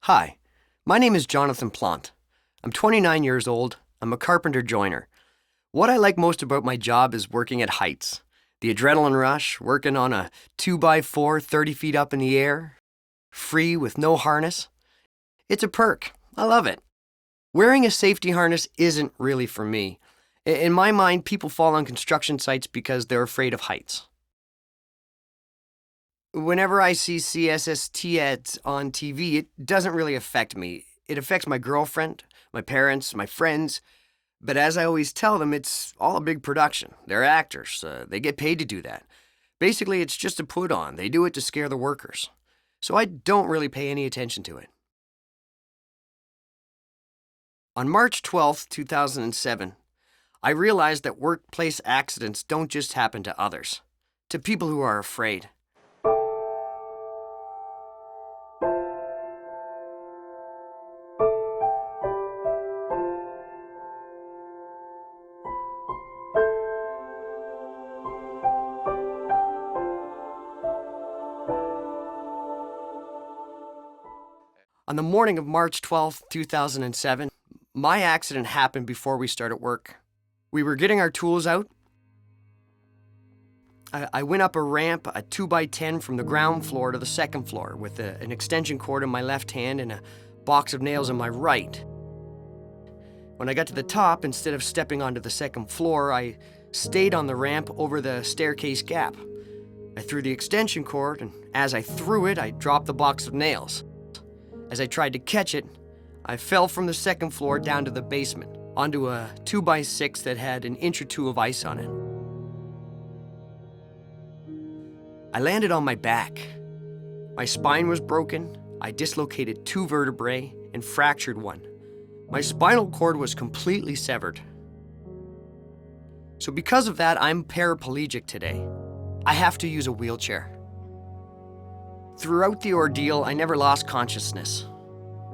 Hi, my name is Jonathan Plante. I'm 29 years old. I'm a carpenter joiner. What I like most about my job is working at heights. The adrenaline rush, working on a 2x4 30 feet up in the air, free with no harness. It's a perk. I love it. Wearing a safety harness isn't really for me. In my mind, people fall on construction sites because they're afraid of heights. Whenever I see CSST ads on TV, it doesn't really affect me. It affects my girlfriend, my parents, my friends. But as I always tell them, it's all a big production. They're actors. They get paid to do that. Basically, it's just a put on. They do it to scare the workers. So I don't really pay any attention to it. On March 12th, 2007, I realized that workplace accidents don't just happen to others, to people who are afraid. On the morning of March 12th, 2007, my accident happened before we started work. We were getting our tools out. I went up a ramp, a 2x10 from the ground floor to the second floor with an extension cord in my left hand and a box of nails in my right. When I got to the top, instead of stepping onto the second floor, I stayed on the ramp over the staircase gap. I threw the extension cord, and as I threw it, I dropped the box of nails. As I tried to catch it, I fell from the second floor down to the basement, onto a 2x6 that had an inch or two of ice on it. I landed on my back. My spine was broken. I dislocated 2 vertebrae and fractured one. My spinal cord was completely severed. So because of that, I'm paraplegic today. I have to use a wheelchair. Throughout the ordeal, I never lost consciousness.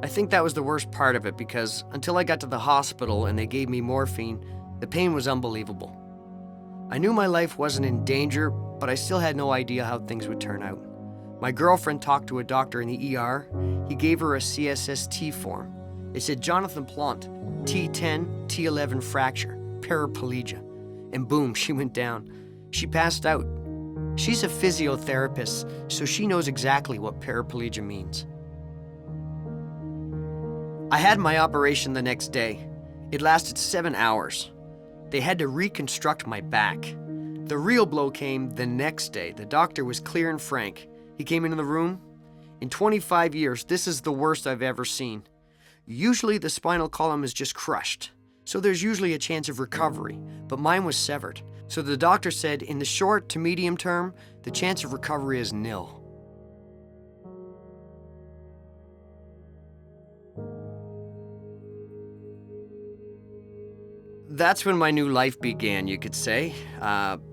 I think that was the worst part of it because until I got to the hospital and they gave me morphine, the pain was unbelievable. I knew my life wasn't in danger, but I still had no idea how things would turn out. My girlfriend talked to a doctor in the ER. He gave her a CSST form. It said Jonathan Plante, T10, T11 fracture, paraplegia. And boom, she went down. She passed out. She's a physiotherapist, so she knows exactly what paraplegia means. I had my operation the next day. It lasted 7 hours. They had to reconstruct my back. The real blow came the next day. The doctor was clear and frank. He came into the room. In 25 years, this is the worst I've ever seen. Usually the spinal column is just crushed, so there's usually a chance of recovery, but mine was severed. So the doctor said in the short to medium term, the chance of recovery is nil. That's when my new life began, you could say,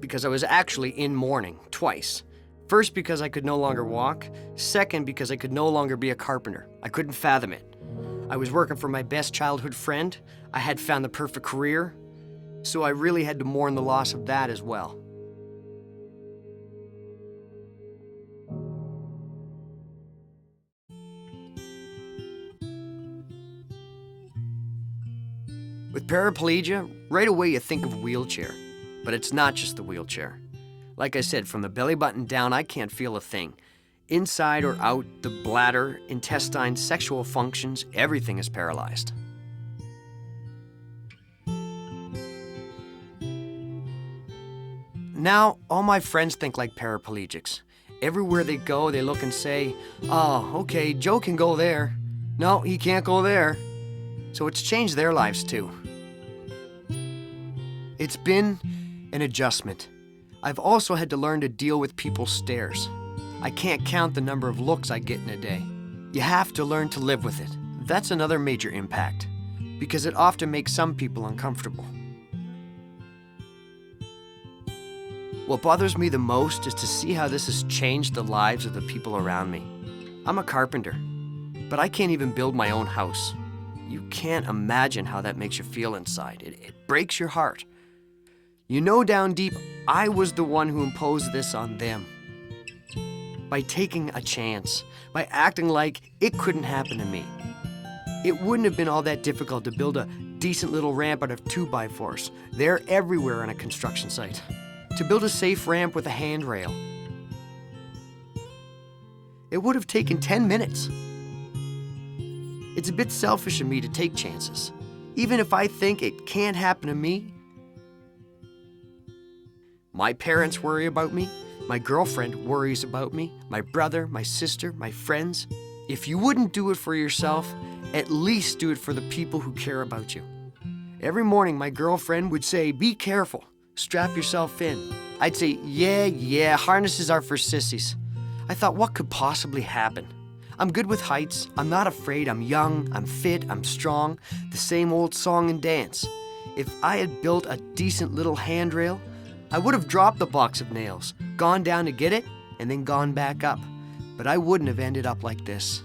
because I was actually in mourning twice. First, because I could no longer walk. Second, because I could no longer be a carpenter. I couldn't fathom it. I was working for my best childhood friend. I had found the perfect career. So I really had to mourn the loss of that as well. With paraplegia, right away you think of a wheelchair. But it's not just the wheelchair. Like I said, from the belly button down, I can't feel a thing. Inside or out, the bladder, intestines, sexual functions, everything is paralyzed. Now, all my friends think like paraplegics. Everywhere they go, they look and say, "Oh, okay, Joe can go there. No, he can't go there." So it's changed their lives too. It's been an adjustment. I've also had to learn to deal with people's stares. I can't count the number of looks I get in a day. You have to learn to live with it. That's another major impact, because it often makes some people uncomfortable. What bothers me the most is to see how this has changed the lives of the people around me. I'm a carpenter, but I can't even build my own house. You can't imagine how that makes you feel inside. It breaks your heart. You know down deep, I was the one who imposed this on them. by taking a chance, by acting like it couldn't happen to me. It wouldn't have been all that difficult to build a decent little ramp out of 2x4s. They're everywhere on a construction site. To build a safe ramp with a handrail. It would have taken 10 minutes. It's a bit selfish of me to take chances, even if I think it can't happen to me. My parents worry about me. My girlfriend worries about me. My brother, my sister, my friends. If you wouldn't do it for yourself, at least do it for the people who care about you. Every morning, my girlfriend would say, "Be careful, strap yourself in." I'd say, yeah, harnesses are for sissies. I thought, what could possibly happen? I'm good with heights, I'm not afraid, I'm young, I'm fit, I'm strong, the same old song and dance. If I had built a decent little handrail, I would have dropped the box of nails, gone down to get it, and then gone back up. But I wouldn't have ended up like this.